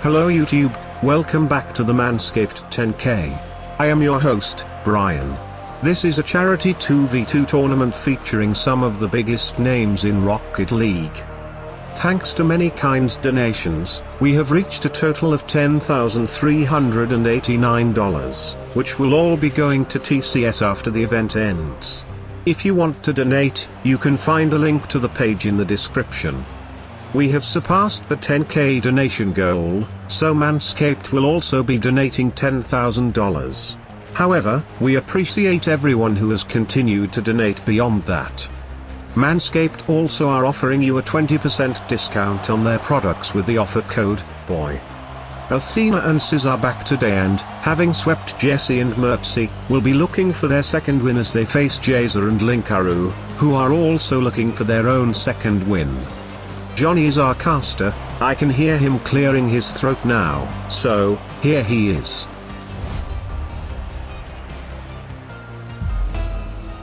Hello YouTube, welcome back to the Manscaped 10K. I am your host, Brian. This is a charity 2v2 tournament featuring some of the biggest names in Rocket League. Thanks to many kind donations, we have reached a total of $10,389, which will all be going to TCS after the event ends. If you want to donate, you can find a link to the page in the description. We have surpassed the 10K donation goal, so Manscaped will also be donating $10,000. However, we appreciate everyone who has continued to donate beyond that. Manscaped also are offering you a 20% discount on their products with the offer code BOY. Athena Sizz are back today and, having swept Jessie and Mercy, will be looking for their second win as they face JZR Linkuru, who are also looking for their own second win. Johnny is our caster, I can hear him clearing his throat now, so, here he is.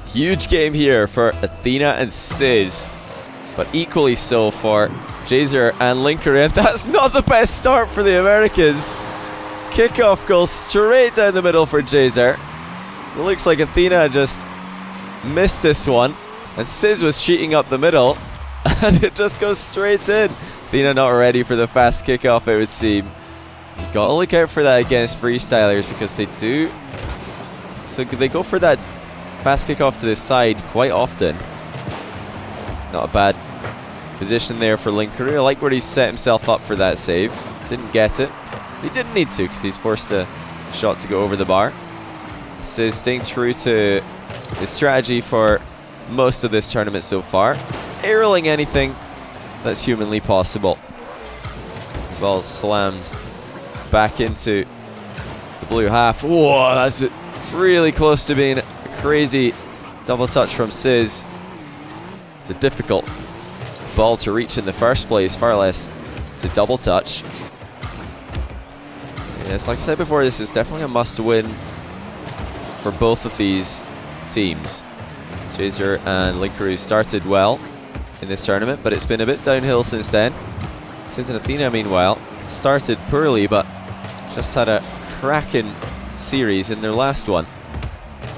Huge game here for Athena and Sizz, but equally so for JZR and Linkuru, and that's not the best start for the Americans. Kickoff goes straight down the middle for JZR. It looks like Athena just missed this one, and Sizz was cheating up the middle, and it just goes straight in. Athena not ready for the fast kickoff, it would seem. You gotta look out for that against freestylers because they do. So they go for that fast kickoff to this side quite often. It's not a bad position there for Linkuru. I like where he set himself up for that save. Didn't get it. He didn't need to because he's forced a shot to go over the bar. Sizz staying true to his strategy for most of this tournament so far. Aerialing anything that's humanly possible. Ball slammed back into the blue half. Whoa, that's really close to being a crazy double touch from Sizz. It's a difficult ball to reach in the first place, far less to double touch. Yes, like I said before, this is definitely a must-win for both of these teams. JZR and Linkuru started well in this tournament, but it's been a bit downhill since then. Sizz and Athena, meanwhile, started poorly, but just had a cracking series in their last one.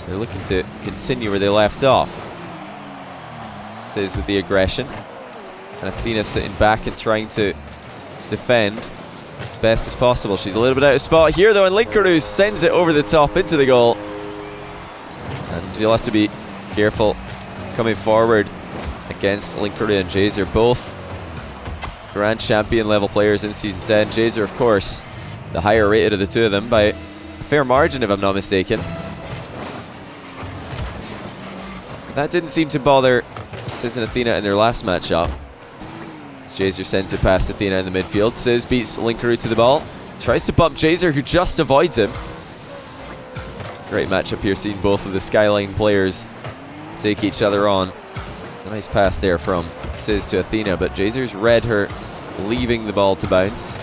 They're looking to continue where they left off. Sizz with the aggression, and Athena sitting back and trying to defend as best as possible. She's a little bit out of spot here though, and Linkuru sends it over the top into the goal. And you'll have to be careful coming forward against Linkuru and JZR, both Grand Champion level players in Season 10. JZR, of course, the higher rated of the two of them by a fair margin, if I'm not mistaken. That didn't seem to bother Sizz and Athena in their last matchup. As JZR sends it past Athena in the midfield. Sizz beats Linkuru to the ball. Tries to bump JZR, who just avoids him. Great matchup here, seeing both of the Skyline players take each other on. A nice pass there from Sizz to Athena, but JZR's read her leaving the ball to bounce.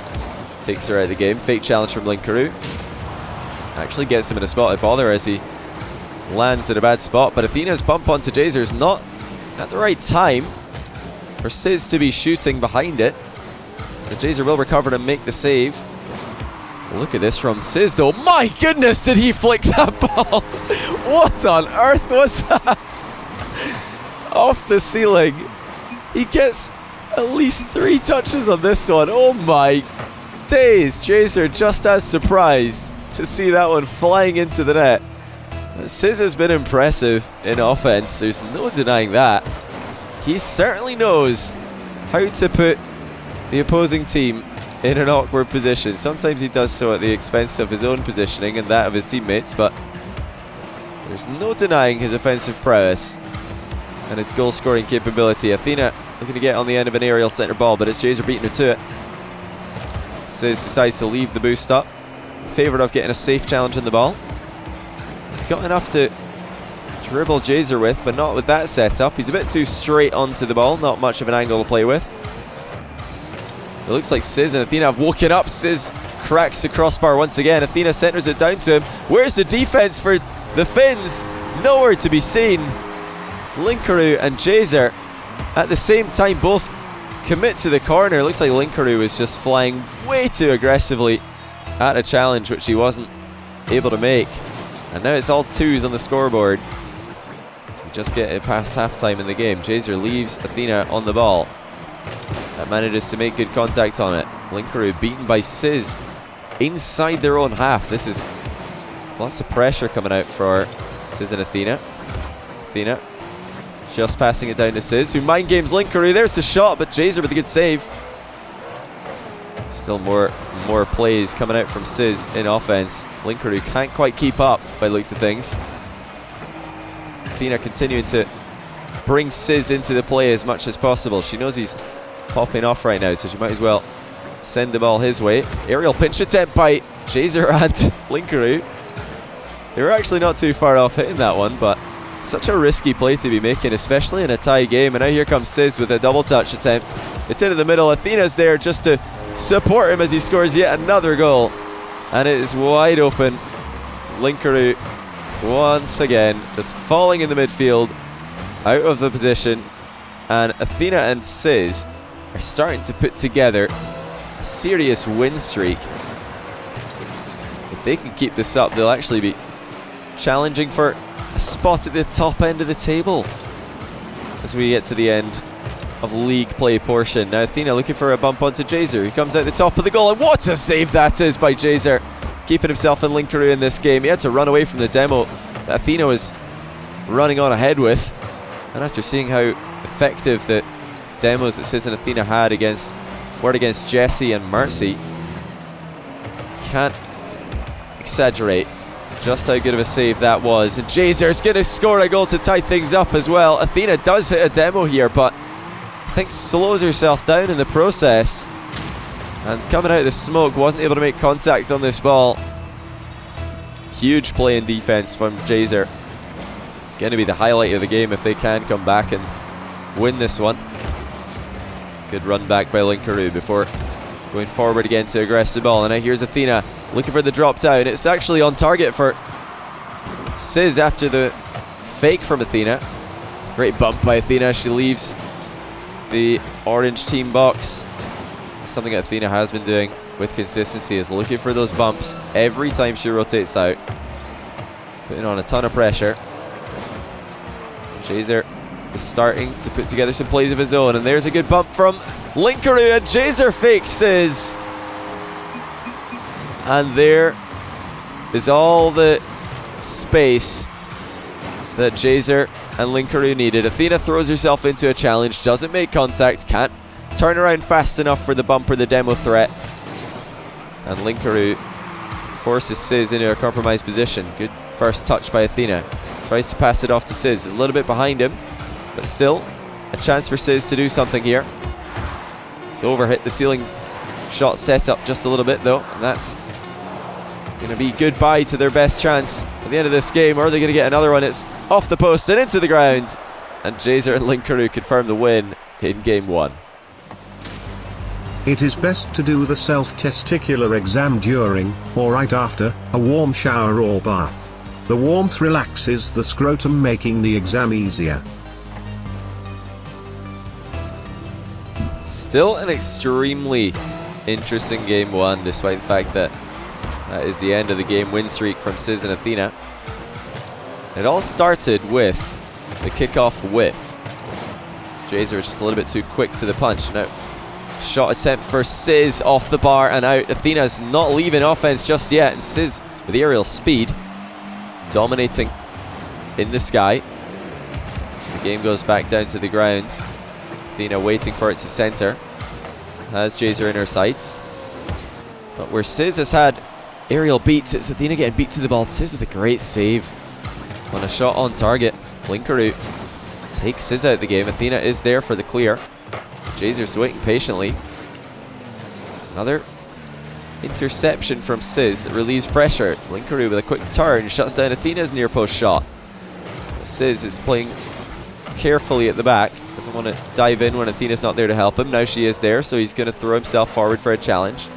Takes her out of the game. Fake challenge from Linkuru. Actually gets him in a spot of bother as he lands in a bad spot, but Athena's bump onto JZR is not at the right time for Sizz to be shooting behind it. So JZR will recover and make the save. Look at this from Sizz though. My goodness, did he flick that ball? What on earth was that? Off the ceiling. He gets at least 3 touches on this one. Oh my days. JZR just as surprised to see that one flying into the net. Sizz has been impressive in offense, there's no denying that. He certainly knows how to put the opposing team in an awkward position. Sometimes he does so at the expense of his own positioning and that of his teammates, but there's no denying his offensive prowess and his goal scoring capability. Athena looking to get on the end of an aerial center ball, but it's JZR beating her to it. Sizz decides to leave the boost up in favour of getting a safe challenge on the ball. He's got enough to dribble JZR with, but not with that setup. He's a bit too straight onto the ball, not much of an angle to play with. It looks like Sizz and Athena have woken up. Sizz cracks the crossbar once again. Athena centres it down to him. Where's the defense for the Finns? Nowhere to be seen. It's Linkuru and JZR at the same time both commit to the corner. Looks like Linkuru was just flying way too aggressively at a challenge which he wasn't able to make. And now it's all 2s on the scoreboard. We just get it past halftime in the game. JZR leaves Athena on the ball. That manages to make good contact on it. Linkuru beaten by Sizz inside their own half. This is lots of pressure coming out for Sizz and Athena. Athena just passing it down to Sizz, who mind games Linkuru. There's the shot, but JZR with a good save. Still more plays coming out from Sizz in offense. Linkuru can't quite keep up by the looks of things. Athena continuing to bring Sizz into the play as much as possible. She knows he's popping off right now, so she might as well send the ball his way. Aerial pinch attempt by JZR and Linkuru. They were actually not too far off hitting that one, but such a risky play to be making, especially in a tie game. And now here comes Sizz with a double touch attempt. It's into the middle. Athena's there just to support him as he scores yet another goal. And it is wide open. Linkuru once again just falling in the midfield, out of the position. And Athena and Sizz are starting to put together a serious win streak. If they can keep this up, they'll actually be challenging for a spot at the top end of the table as we get to the end of league play portion. Now Athena looking for a bump onto JZR, who comes out the top of the goal, and what a save that is by JZR, keeping himself and Linkuru in this game. He had to run away from the demo that Athena was running on ahead with, and after seeing how effective the demos that Sizz and Athena had against Jessie and Mercy, can't exaggerate just how good of a save that was. And JZR's going to score a goal to tie things up as well. Athena does hit a demo here, but I think slows herself down in the process, and coming out of the smoke wasn't able to make contact on this ball. Huge play in defense from JZR. Going to be the highlight of the game if they can come back and win this one. Good run back by Linkuru before going forward again to aggress the ball. And now here's Athena looking for the drop down. It's actually on target for Sizz after the fake from Athena. Great bump by Athena. She leaves the orange team box. Something that Athena has been doing with consistency is looking for those bumps every time she rotates out, putting on a ton of pressure. JZR is starting to put together some plays of his own, and there's a good bump from Linkuru, and JZR fakes Sizz. And there is all the space that JZR and Linkuru needed. Athena throws herself into a challenge, doesn't make contact, can't turn around fast enough for the bump or the demo threat. And Linkuru forces Sizz into a compromised position. Good first touch by Athena. Tries to pass it off to Sizz, a little bit behind him, but still a chance for Sizz to do something here. It's overhit the ceiling shot setup just a little bit though, and that's going to be goodbye to their best chance at the end of this game. Or are they going to get another one? It's off the post and into the ground, and JZR and Linkuru confirm the win in game 1. It is best to do the self-testicular exam during, or right after, a warm shower or bath. The warmth relaxes the scrotum, making the exam easier. Still an extremely interesting game 1, despite the fact that that is the end of the game win streak from Sizz and Athena. It all started with the kickoff whiff. JZR was just a little bit too quick to the punch. Now, shot attempt for Sizz off the bar and out. Athena's not leaving offense just yet, and Sizz with the aerial speed dominating in the sky. The game goes back down to the ground. Athena waiting for it to center. Has JZR in her sights. But where Sizz has had aerial beats, it's Athena getting beat to the ball. Sizz with a great save on a shot on target. Linkuru takes Sizz out of the game. Athena is there for the clear. JZR's waiting patiently. It's another interception from Sizz that relieves pressure. Linkuru with a quick turn shuts down Athena's near post shot. Sizz is playing carefully at the back. Doesn't want to dive in when Athena's not there to help him. Now she is there, so he's going to throw himself forward for a challenge.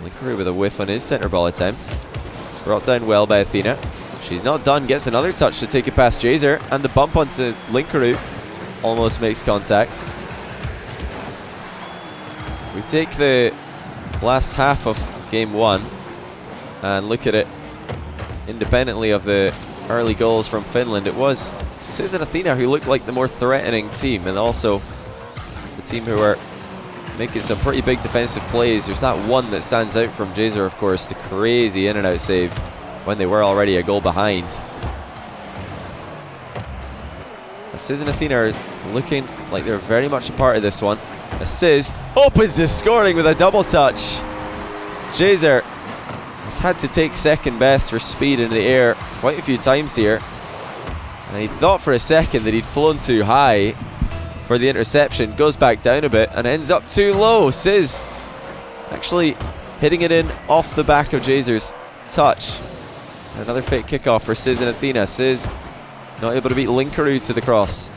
Linkuru with a whiff on his center ball attempt. Brought down well by Athena. She's not done, gets another touch to take it past JZR, and the bump onto Linkuru almost makes contact. We take the last half of game 1 and look at it independently of the early goals from Finland. It was Sizz and Athena who looked like the more threatening team, and also the team who are making some pretty big defensive plays. There's that one that stands out from JZR, of course, the crazy in and out save when they were already a goal behind. Sizz and Athena are looking like they're very much a part of this one. Sizz opens the scoring with a double touch. JZR has had to take second best for speed in the air quite a few times here. And he thought for a second that he'd flown too high for the interception. Goes back down a bit and ends up too low. Sizz actually hitting it in off the back of JZR's touch. Another fake kickoff for Sizz and Athena. Sizz not able to beat Linkuru to the cross.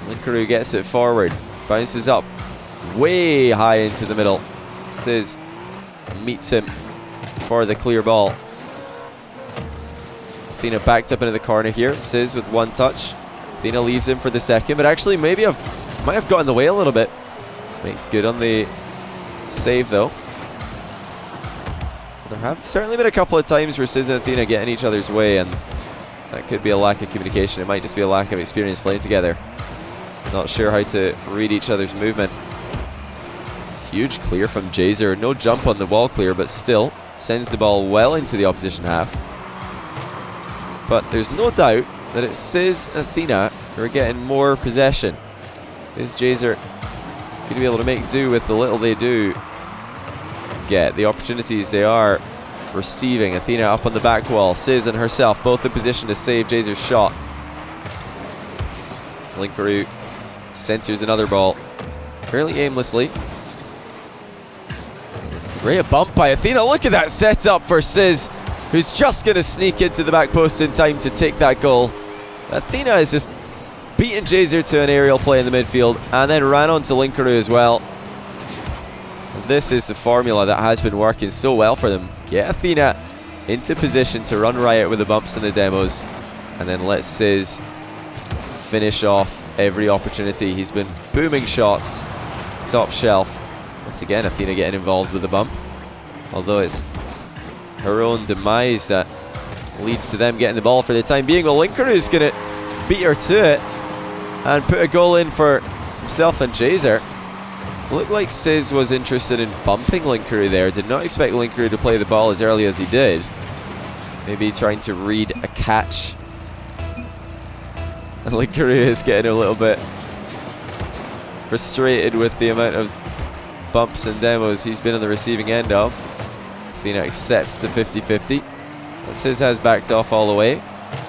Linkuru gets it forward. Bounces up way high into the middle. Sizz meets him for the clear ball. Athena backed up into the corner here. Sizz with one touch. Athena leaves him for the second, but actually maybe might have got in the way a little bit. Makes good on the save though. There have certainly been a couple of times where Sizz and Athena get in each other's way, and that could be a lack of communication. It might just be a lack of experience playing together. Not sure how to read each other's movement. Huge clear from JZR. No jump on the ball clear, but still sends the ball well into the opposition half. But there's no doubt that it's Sizz and Athena who are getting more possession. Is JZR going to be able to make do with the little they do get, the opportunities they are receiving? Athena up on the back wall. Sizz and herself both in position to save JZR's shot. Linkuru centers another ball fairly aimlessly. Great bump by Athena. Look at that setup for Sizz, who's just going to sneak into the back post in time to take that goal. Athena has just beaten JZR to an aerial play in the midfield and then ran onto Linkuru as well. This is the formula that has been working so well for them. Get Athena into position to run riot with the bumps and the demos, and then let Sizz finish off every opportunity. He's been booming shots, top shelf. Once again, Athena getting involved with the bump, although it's her own demise that leads to them getting the ball for the time being. Well, Linkuru is going to beat her to it and put a goal in for himself and JZR. Looked like Sizz was interested in bumping Linkuru there. Did not expect Linkuru to play the ball as early as he did. Maybe trying to read a catch. And Linkuru is getting a little bit frustrated with the amount of bumps and demos he's been on the receiving end of. Athena accepts the 50-50. Sizz has backed off all the way.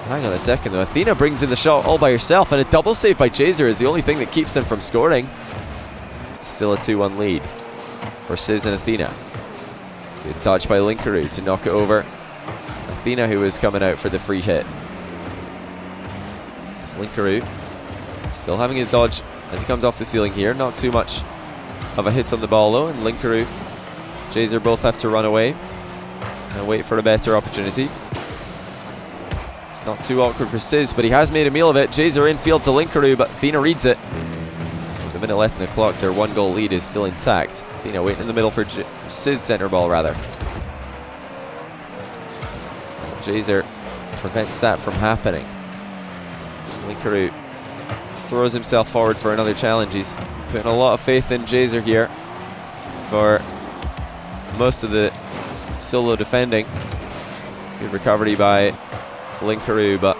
Hang on a second though. Athena brings in the shot all by herself, and a double save by JZR is the only thing that keeps them from scoring. Still a 2-1 lead for Sizz and Athena. Good touch by Linkuru to knock it over. Athena, who is coming out for the free hit. It's Linkuru still having his dodge as he comes off the ceiling here. Not too much of a hit on the ball though, and Linkuru, JZR both have to run away and wait for a better opportunity. It's not too awkward for Sizz, but he has made a meal of it. JZR infield to Linkuru, but Athena reads it. With a minute left in the clock, their 1-goal lead is still intact. Athena waiting in the middle for Sizz center ball rather. JZR prevents that from happening. Linkuru throws himself forward for another challenge. He's putting a lot of faith in JZR here for most of the solo defending. Good recovery by Linkuru, but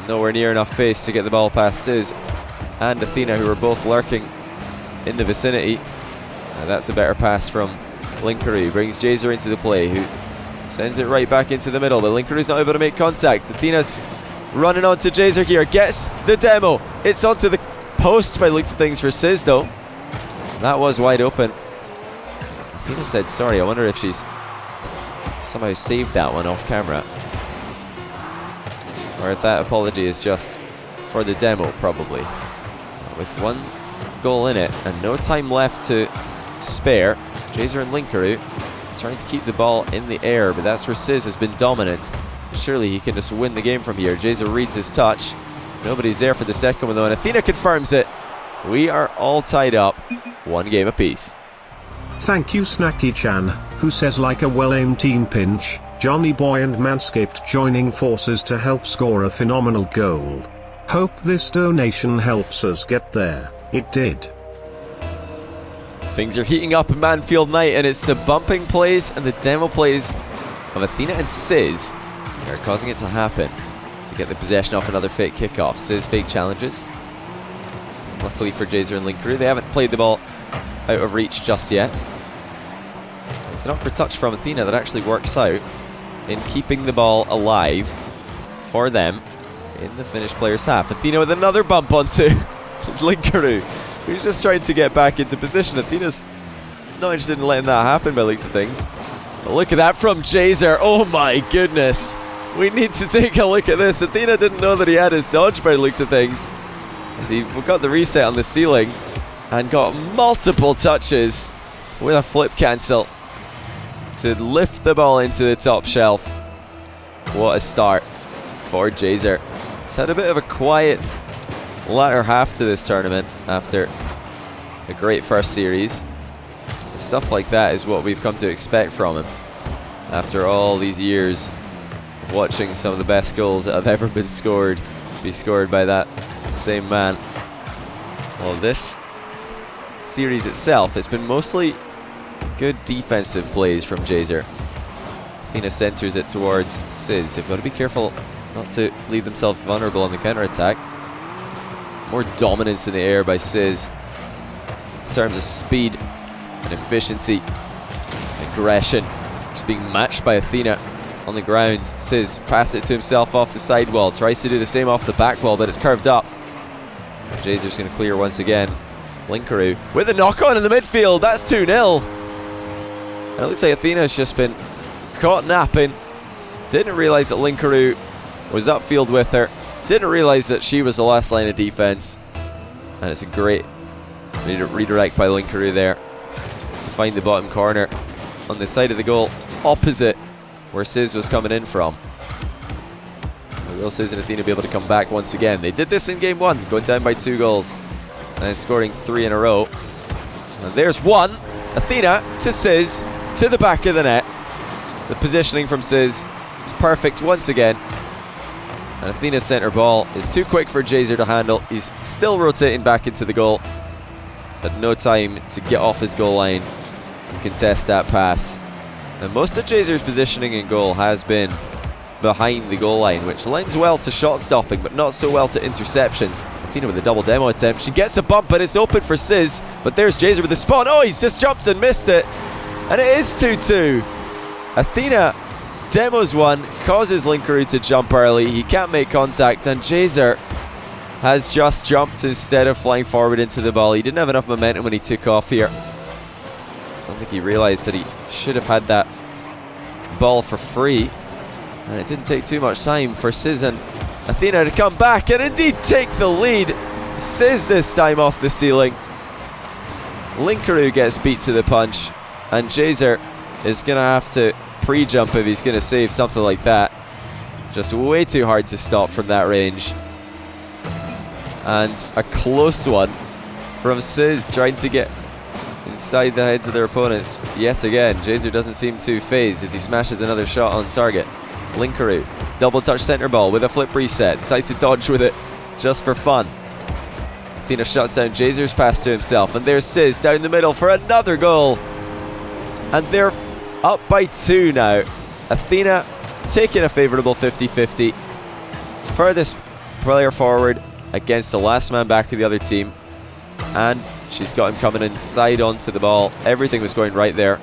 nowhere near enough pace to get the ball past Sizz and Athena, who are both lurking in the vicinity. That's a better pass from Linkuru. Brings JZR into the play, who sends it right back into the middle, but Linkuru's not able to make contact. Athena's running onto JZR here, gets the demo. It's onto the post by the looks of things for Sizz though. That was wide open. Athena said sorry. I wonder if she's somehow saved that one off camera, or if that apology is just for the demo, probably. With 1 goal in it and no time left to spare, JZR and Linkuru trying to keep the ball in the air, but that's where Sizz has been dominant. Surely he can just win the game from here. JZR reads his touch. Nobody's there for the second one though, and Athena confirms it. We are all tied up. 1 game apiece. Thank you Snacky-chan, who says like a well-aimed team pinch, Johnny Boy and Manscaped joining forces to help score a phenomenal goal. Hope this donation helps us get there. It did. Things are heating up in Manfield Night, and it's the bumping plays and the demo plays of Athena and Sizz that are causing it to happen. To get the possession off another fake kickoff. Sizz fake challenges. Luckily for JZR and Linkuru, they haven't played the ball out of reach just yet. It's an upward touch from Athena that actually works out in keeping the ball alive for them in the finished player's half. Athena with another bump onto Linkuru, who's just trying to get back into position. Athena's not interested in letting that happen by the looks of things. But look at that from JZR. Oh my goodness. We need to take a look at this. Athena didn't know that he had his dodge by the looks of things, as he got the reset on the ceiling and got multiple touches with a flip cancel to lift the ball into the top shelf. What a start for JZR. He's had a bit of a quiet latter half to this tournament after a great first series. Stuff like that is what we've come to expect from him after all these years of watching some of the best goals that have ever been scored be scored by that same man. Well, this series itself, it's been mostly good defensive plays from JZR. Athena centers it towards Sizz. They've got to be careful not to leave themselves vulnerable on the counter-attack. More dominance in the air by Sizz in terms of speed and efficiency, aggression. Just being matched by Athena on the ground. Sizz passes it to himself off the sidewall. Tries to do the same off the back wall, but it's curved up. JZR's going to clear once again. Linkuru with a knock-on in the midfield. That's 2-0. And it looks like Athena's just been caught napping. Didn't realize that Linkuru was upfield with her. Didn't realize that she was the last line of defense. And it's a great redirect by Linkuru there to find the bottom corner on the side of the goal opposite where Sizz was coming in from. Will Sizz and Athena be able to come back once again? They did this in game 1, going down by 2 goals and then scoring 3 in a row. And there's one. Athena to Sizz to the back of the net. The positioning from Sizz is perfect once again. And Athena's centre ball is too quick for JZR to handle. He's still rotating back into the goal. Had no time to get off his goal line and contest that pass. And most of JZR's positioning in goal has been behind the goal line, which lends well to shot stopping, but not so well to interceptions. Athena with a double demo attempt. She gets a bump, but it's open for Sizz. But there's JZR with the spawn. Oh, he's just jumped and missed it. And it is 2-2. Athena demos one, causes Linkuru to jump early. He can't make contact, and JZR has just jumped instead of flying forward into the ball. He didn't have enough momentum when he took off here. I don't think he realized that he should have had that ball for free. And it didn't take too much time for Sizz and Athena to come back and indeed take the lead. Sizz this time off the ceiling. Linkuru gets beat to the punch, and JZR is going to have to pre-jump if he's going to save something like that. Just way too hard to stop from that range. And a close one from Sizz trying to get inside the heads of their opponents yet again. JZR doesn't seem too phased as he smashes another shot on target. Linkuru, double touch center ball with a flip reset. Decides to dodge with it just for fun. Athena shuts down JZR's pass to himself, and there's Sizz down the middle for another goal. And they're up by 2 now. Athena taking a favourable 50-50. Furthest player forward against the last man back of the other team. And she's got him coming inside onto the ball. Everything was going right there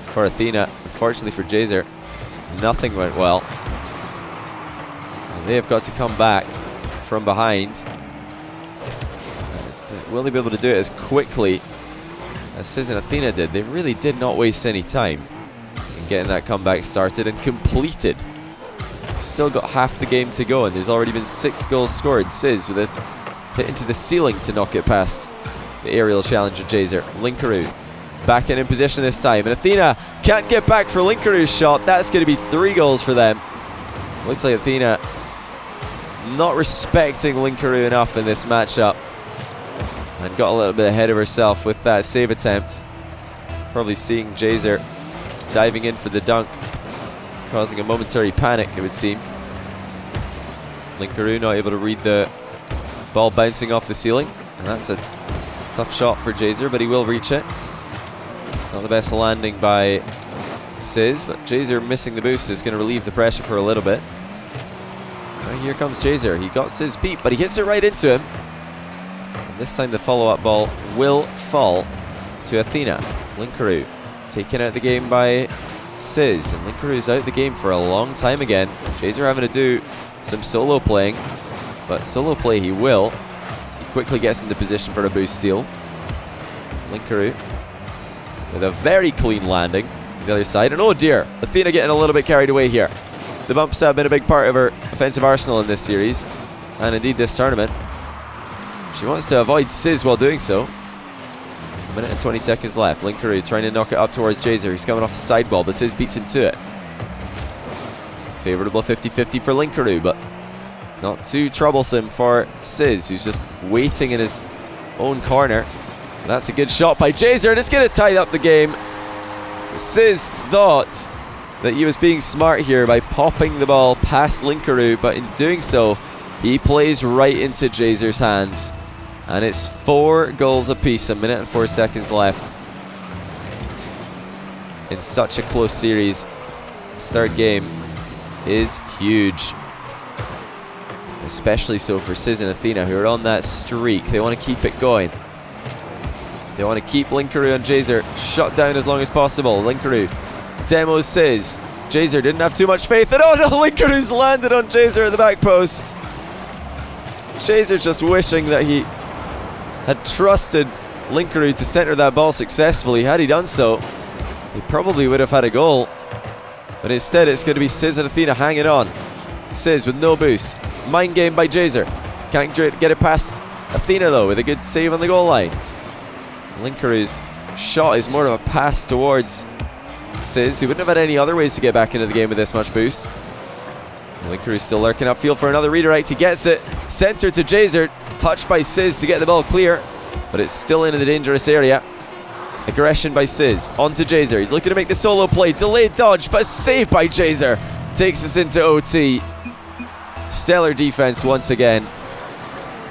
for Athena. Unfortunately for JZR, nothing went well. And they have got to come back from behind. And will they be able to do it as quickly as Sizz and Athena did? They really did not waste any time in getting that comeback started and completed. Still got half the game to go, and there's already been 6 goals scored. Sizz with a hit into the ceiling to knock it past the aerial challenge of JZR. Linkuru back in position this time, and Athena can't get back for Linkuru's shot. That's going to be 3 goals for them. Looks like Athena not respecting Linkuru enough in this matchup and got a little bit ahead of herself with that save attempt. Probably seeing JZR diving in for the dunk, causing a momentary panic, it would seem. Linkuru not able to read the ball bouncing off the ceiling, and that's a tough shot for JZR, but he will reach it. Not the best landing by Sizz, but JZR missing the boost is going to relieve the pressure for a little bit. And here comes JZR. He got Sizz beat, but he gets it right into him. And this time the follow-up ball will fall to Athena. Linkuru taken out the game by Sizz, and Linkuru's out the game for a long time again. JZR having to do some solo playing, but solo play he will. So he quickly gets into position for a boost steal. Linkuru with a very clean landing on the other side, and oh dear, Athena getting a little bit carried away here. The bumps have been a big part of her offensive arsenal in this series, and indeed this tournament. She wants to avoid Sizz while doing so. A minute and 20 seconds left. Linkuru trying to knock it up towards JZR. He's coming off the side ball, but Sizz beats him to it. Favorable 50-50 for Linkuru, but not too troublesome for Sizz, who's just waiting in his own corner. And that's a good shot by JZR, and it's going to tie up the game. Sizz thought that he was being smart here by popping the ball past Linkuru, but in doing so, he plays right into JZR's hands. And it's 4 goals apiece, a minute and 4 seconds left. In such a close series, this third game is huge. Especially so for Sizz and Athena, who are on that streak. They want to keep it going. They want to keep Linkuru and JZR shut down as long as possible. Linkuru demos Sizz. JZR didn't have too much faith, and oh no, Linkuru's landed on JZR at the back post. JZR just wishing that he had trusted Linkuru to center that ball successfully. Had he done so, he probably would have had a goal. But instead, it's going to be Sizz and Athena hanging on. Sizz with no boost. Mind game by JZR. Can't get it past Athena though, with a good save on the goal line. Linkuru's shot is more of a pass towards Sizz, who wouldn't have had any other ways to get back into the game with this much boost. Linkuru's still lurking upfield for another redirect. He gets it. Center to JZR. Touched by Sizz to get the ball clear, but it's still in the dangerous area. Aggression by Sizz. On to JZR. He's looking to make the solo play. Delayed dodge, but saved by JZR. Takes us into OT. Stellar defense once again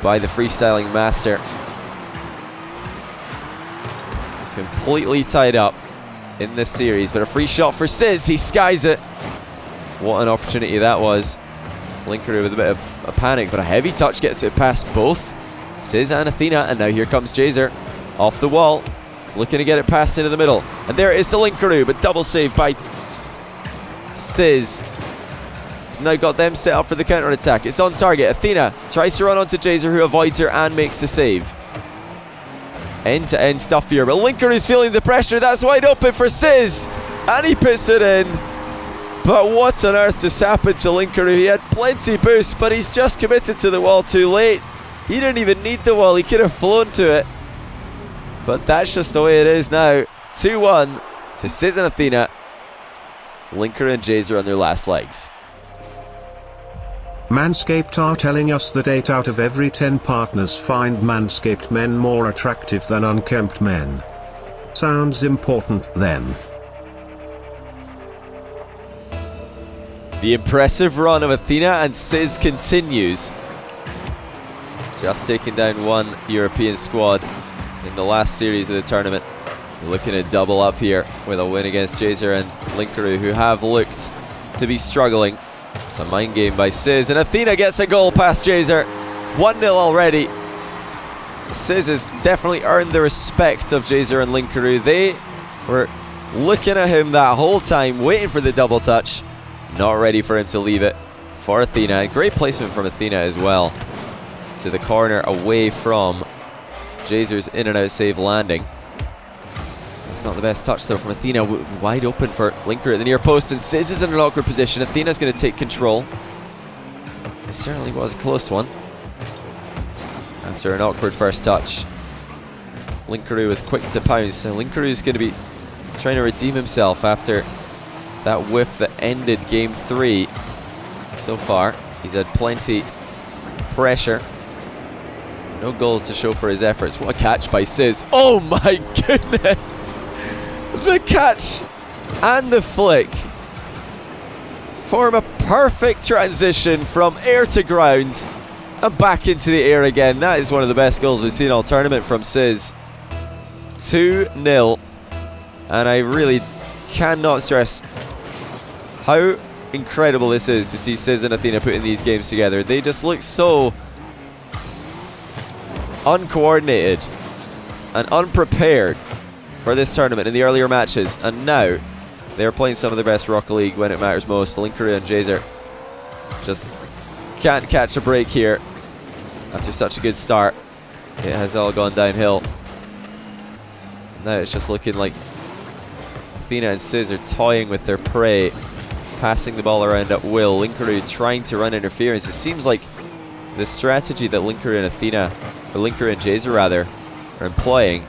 by the freestyling master. Completely tied up in this series, but a free shot for Sizz. He skies it. What an opportunity that was. Linkuru with a bit of a panic, but a heavy touch gets it past both Sizz and Athena, and now here comes JZR off the wall. He's looking to get it past into the middle, and there it is to Linkuru, but double save by Sizz. He's now got them set up for the counter attack. It's on target. Athena tries to run onto JZR, who avoids her and makes the save. End-to-end stuff here, but Linkuru's feeling the pressure. That's wide open for Sizz, and he puts it in. But what on earth just happened to Linkuru? He had plenty boost, but he's just committed to the wall too late. He didn't even need the wall. He could have flown to it. But that's just the way it is now. 2-1 to Sizz and Athena. Linkuru and JZR on their last legs. Manscaped are telling us that 8 out of every 10 partners find Manscaped men more attractive than unkempt men. Sounds important then. The impressive run of Athena and Sizz continues. Just taking down one European squad in the last series of the tournament. They're looking to double up here with a win against JZR and Linkuru, who have looked to be struggling. It's a mind game by Sizz, and Athena gets a goal past JZR. 1-0 already. Sizz has definitely earned the respect of JZR and Linkuru. They were looking at him that whole time, waiting for the double touch. Not ready for him to leave it for Athena. Great placement from Athena as well. To the corner away from JZR's in and out save landing. It's not the best touch though from Athena. Wide open for Linkuru at the near post, and Sizz is in an awkward position. Athena's going to take control. It certainly was a close one. After an awkward first touch, Linkuru was quick to pounce, and Linkuru is going to be trying to redeem himself after that whiff that ended game 3 so far. He's had plenty pressure. No goals to show for his efforts. What a catch by Sizz. Oh my goodness! The catch and the flick form a perfect transition from air to ground and back into the air again. That is one of the best goals we've seen all tournament from Sizz. 2-0. And I really cannot stress how incredible this is to see Sizz and Athena putting these games together. They just look so uncoordinated and unprepared for this tournament in the earlier matches, and now they're playing some of the best Rocket League when it matters most. Linkuru and JZR just can't catch a break here after such a good start. It has all gone downhill. Now it's just looking like Athena and Sizz are toying with their prey, passing the ball around at will. Linkuru trying to run interference. It seems like the strategy that Linkuru and Athena, or Linkuru and JZR rather, are employing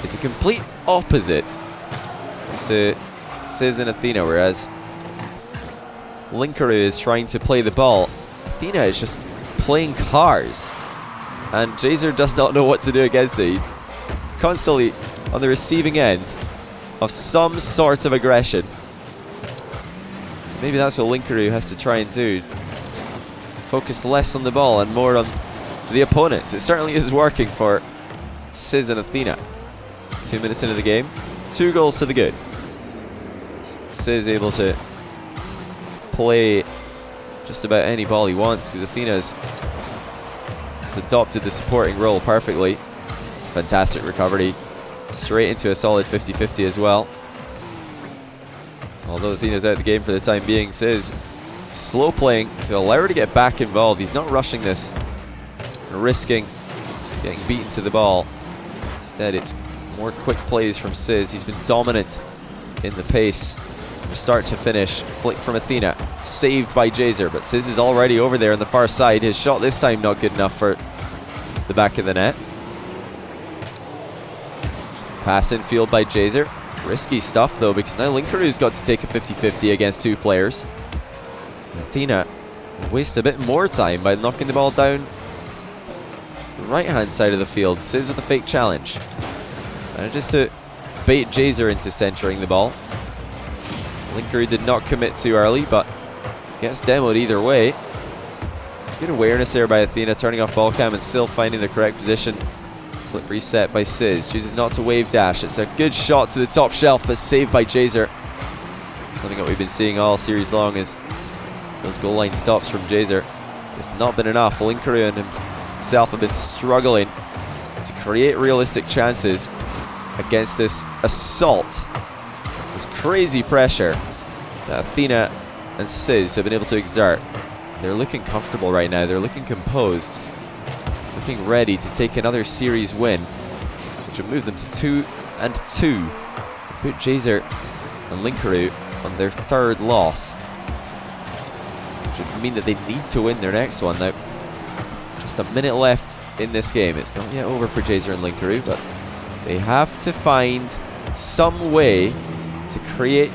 is a complete opposite to Sizz and Athena, whereas Linkuru is trying to play the ball. Athena is just playing cars, and JZR does not know what to do against it. Constantly on the receiving end of some sort of aggression. So maybe that's what Linkuru has to try and do. Focus less on the ball and more on the opponents. It certainly is working for Sizz and Athena. 2 minutes into the game, 2 goals to the good. Sizz able to play just about any ball he wants, because Athena's just adopted the supporting role perfectly. It's a fantastic recovery. Straight into a solid 50-50 as well. Although Athena's out of the game for the time being, Sizz slow playing to allow her to get back involved. He's not rushing this, risking getting beaten to the ball. Instead, it's more quick plays from Sizz. He's been dominant in the pace from start to finish. Flick from Athena, saved by JZR, but Sizz is already over there on the far side. His shot this time not good enough for the back of the net. Pass in field by JZR. Risky stuff though, because now Linkuru's got to take a 50-50 against 2 players. Athena wastes a bit more time by knocking the ball down the right-hand side of the field. Sizz with a fake challenge. Manages to bait JZR into centering the ball. Linkuru did not commit too early, but gets demoed either way. Good awareness there by Athena, turning off ball cam and still finding the correct position. Flip reset by Sizz. Chooses not to wave dash. It's a good shot to the top shelf, but saved by JZR. Something that we've been seeing all series long is those goal line stops from JZR. It's not been enough. Linkuru and himself have been struggling to create realistic chances against this assault, this crazy pressure that Athena and Sizz have been able to exert. They're looking comfortable right now. They're looking composed, looking ready to take another series win, which would move them to 2-2. Put JZR and Linkuru on their 3rd loss, which would mean that they need to win their next one. Now, just a minute left in this game. It's not yet over for JZR and Linkuru, but they have to find some way to create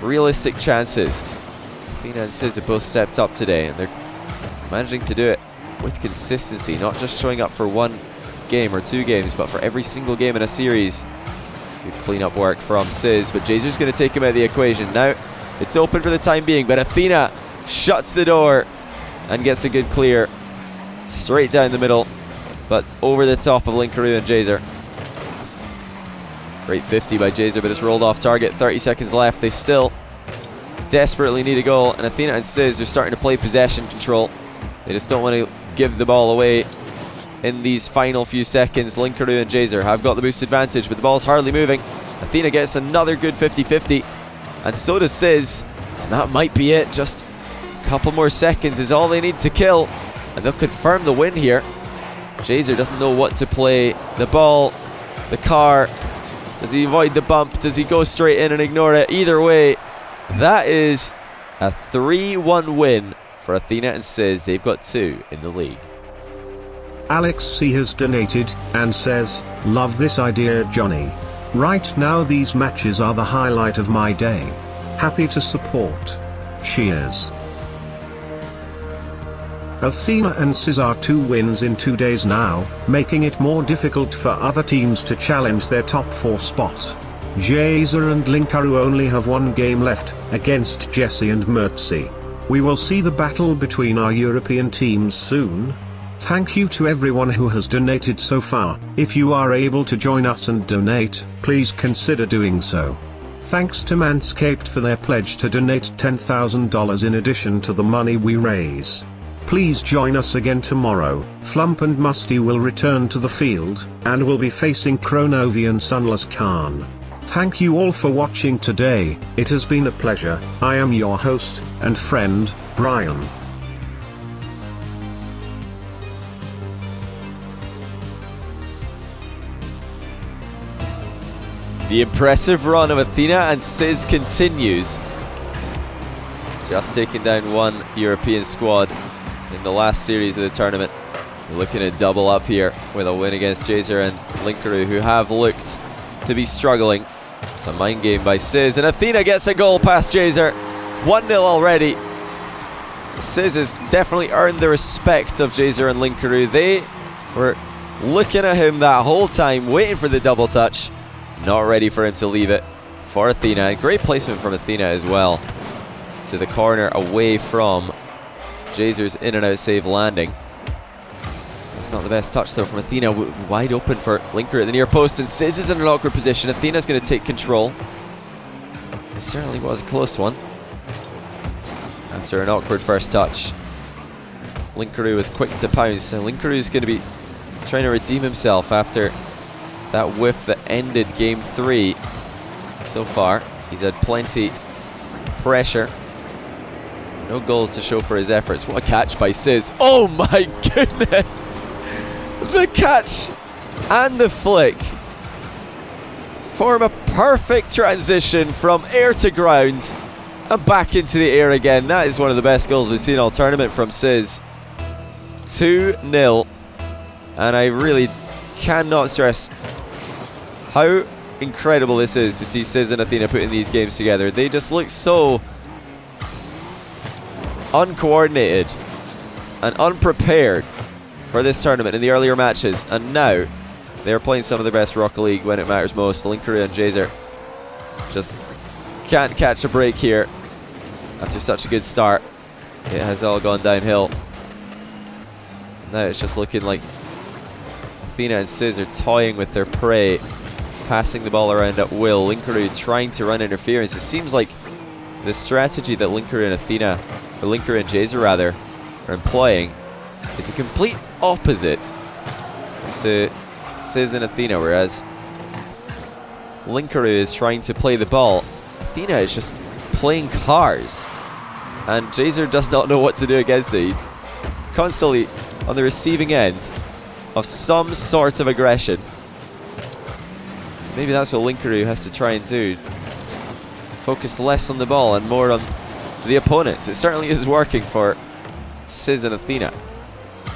realistic chances. Athena and Sizz have both stepped up today, and they're managing to do it with consistency, not just showing up for 1 game or 2 games, but for every single game in a series. Good cleanup work from Sizz, but JZR's going to take him out of the equation. Now it's open for the time being, but Athena shuts the door and gets a good clear straight down the middle, but over the top of Linkuru and JZR. Great 50 by JZR, but it's rolled off target. 30 seconds left. They still desperately need a goal, and Athena and Sizz are starting to play possession control. They just don't want to give the ball away in these final few seconds. Linkuru and JZR have got the boost advantage, but the ball's hardly moving. Athena gets another good 50-50, and so does Sizz. And that might be it. Just a couple more seconds is all they need to kill, and they'll confirm the win here. JZR doesn't know what to play. The ball, the car. Does he avoid the bump? Does he go straight in and ignore it? Either way, that is a 3-1 win for Athena and Sizz. They've got 2 in the league. Alex C has donated and says, "Love this idea, Johnny. Right now these matches are the highlight of my day. Happy to support. Cheers." Athena and Sizz are 2 wins in 2 days now, making it more difficult for other teams to challenge their top 4 spot. JZR and Linkuru only have 1 game left, against Jesse and Mertzi. We will see the battle between our European teams soon. Thank you to everyone who has donated so far. If you are able to join us and donate, please consider doing so. Thanks to Manscaped for their pledge to donate $10,000 in addition to the money we raise. Please join us again tomorrow. Flump and Musty will return to the field, and will be facing Kronovi and Sunless Khan. Thank you all for watching today. It has been a pleasure. I am your host and friend, Brian. The impressive run of Athena and Sizz continues. Just taking down 1 European squad in the last series of the tournament. We're looking at double up here with a win against JZR and Linkuru, who have looked to be struggling. It's a mind game by Sizz, and Athena gets a goal past JZR. 1-0 already. Sizz has definitely earned the respect of JZR and Linkuru. They were looking at him that whole time, waiting for the double touch. Not ready for him to leave it for Athena. Great placement from Athena as well. To the corner away from JZR's in and out save landing. That's not the best touch though from Athena. Wide open for Linkuru at the near post, and Sizz is in an awkward position. Athena's going to take control. It certainly was a close one. After an awkward first touch, Linkuru was quick to pounce, and Linkuru is going to be trying to redeem himself after that whiff that ended game 3. So far, he's had plenty pressure. No goals to show for his efforts. What a catch by Sizz. Oh my goodness! The catch and the flick form a perfect transition from air to ground and back into the air again. That is one of the best goals we've seen all tournament from Sizz. 2-0. And I really cannot stress how incredible this is to see Sizz and Athena putting these games together. They just look so uncoordinated and unprepared for this tournament in the earlier matches, and now they're playing some of their best Rocket League when it matters most. Linkuru and JZR just can't catch a break here after such a good start. It has all gone downhill. Now it's just looking like Athena and Sizz are toying with their prey, passing the ball around at will. Linkuru trying to run interference. It seems like the strategy that Linkuru and Athena, or Linkuru and JZR rather, are employing is a complete opposite to Sizz and Athena, whereas Linkuru is trying to play the ball. Athena is just playing cars, and JZR does not know what to do against it. Constantly on the receiving end of some sort of aggression. So maybe that's what Linkuru has to try and do. Focus less on the ball and more on the opponents. It certainly is working for Sizz and Athena.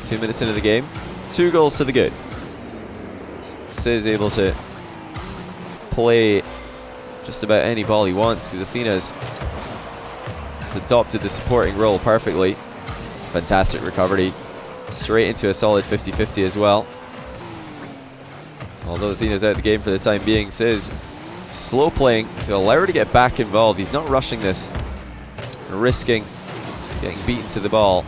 2 minutes into the game, 2 goals to the good. Sizz able to play just about any ball he wants, because Athena's has adopted the supporting role perfectly. It's a fantastic recovery. Straight into a solid 50-50 as well. Although Athena's out of the game for the time being, Sizz slow playing to allow her to get back involved. He's not rushing this, risking getting beaten to the ball.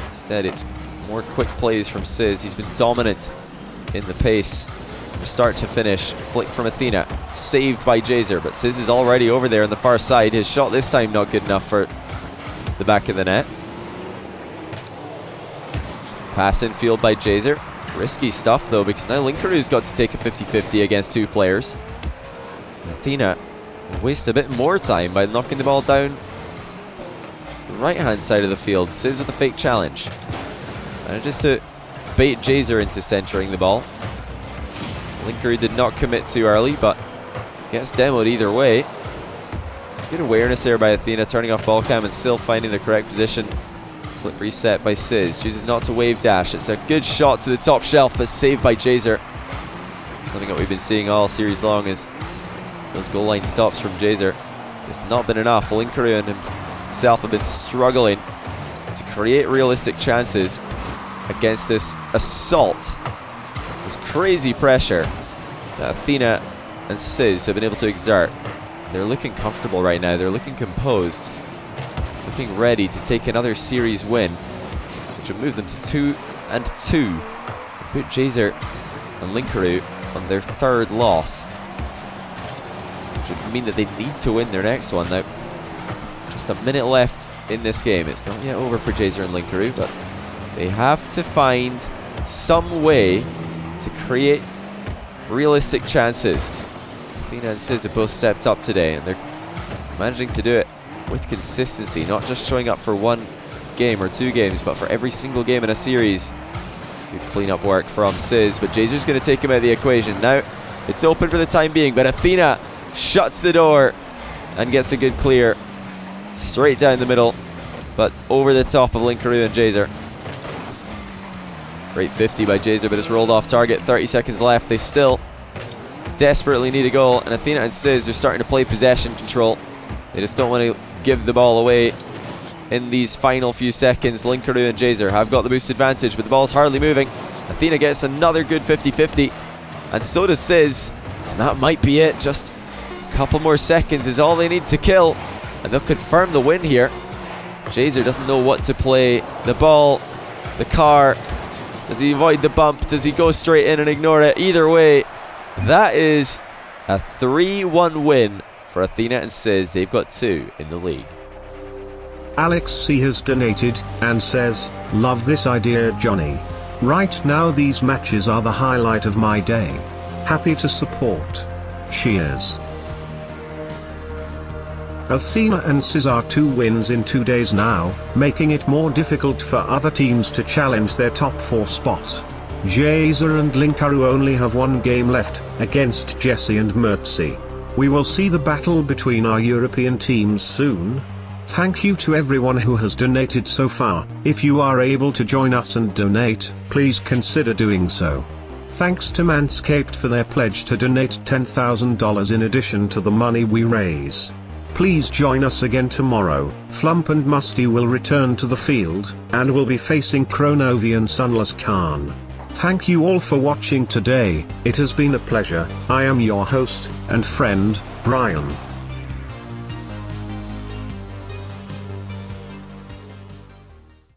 Instead, it's more quick plays from Sizz. He's been dominant in the pace from start to finish. Flick from Athena, saved by JZR, but Sizz is already over there on the far side. His shot this time not good enough for the back of the net. Pass in field by JZR. Risky stuff though, because now Linkuru's got to take a 50-50 against 2 players. Athena wastes a bit more time by knocking the ball down the right-hand side of the field. Sizz with a fake challenge. Manages to bait JZR into centering the ball. Linkuru did not commit too early, but gets demoed either way. Good awareness there by Athena, turning off ball cam and still finding the correct position. Flip reset by Sizz. Chooses not to wave dash. It's a good shot to the top shelf, but saved by JZR. Something that we've been seeing all series long is those goal line stops from JZR. It's not been enough. Linkuru and himself have been struggling to create realistic chances against this assault, this crazy pressure that Athena and Sizz have been able to exert. They're looking comfortable right now. They're looking composed, looking ready to take another series win, which would move them to 2-2 and put JZR and Linkuru on their third loss, which would mean that they need to win their next one. Now, just a minute left in this game. It's not yet over for JZR and Linkuru, but they have to find some way to create realistic chances. Athena and Sizz have both stepped up today, and they're managing to do it with consistency, not just showing up for one game or 2 games, but for every single game in a series. Good clean-up work from Sizz, but JZR's going to take him out of the equation. Now, it's open for the time being, but Athena shuts the door and gets a good clear straight down the middle, but over the top of Linkuru and JZR. Great 50 by JZR, but it's rolled off target. 30 seconds left. They still desperately need a goal, and Athena and Sizz are starting to play possession control. They just don't want to give the ball away in these final few seconds. Linkuru and JZR have got the boost advantage, but the ball's hardly moving. Athena gets another good 50-50, and so does Sizz. And that might be it. Just a couple more seconds is all they need to kill, and they'll confirm the win here. JZR doesn't know what to play. The ball, the car. Does he avoid the bump? Does he go straight in and ignore it? Either way, that is a 3-1 win for Athena and Sizz. They've got 2 in the league. Alex C has donated and says, "Love this idea, Johnny. Right now these matches are the highlight of my day. Happy to support. Cheers." Athena and Sizz are 2 wins in 2 days now, making it more difficult for other teams to challenge their top 4 spot. JZR and Linkuru only have 1 game left, against Jesse and Mertzi. We will see the battle between our European teams soon. Thank you to everyone who has donated so far. If you are able to join us and donate, please consider doing so. Thanks to Manscaped for their pledge to donate $10,000 in addition to the money we raise. Please join us again tomorrow. Flump and Musty will return to the field, and will be facing Kronovi and Sunless Khan. Thank you all for watching today. It has been a pleasure. I am your host and friend, Brian.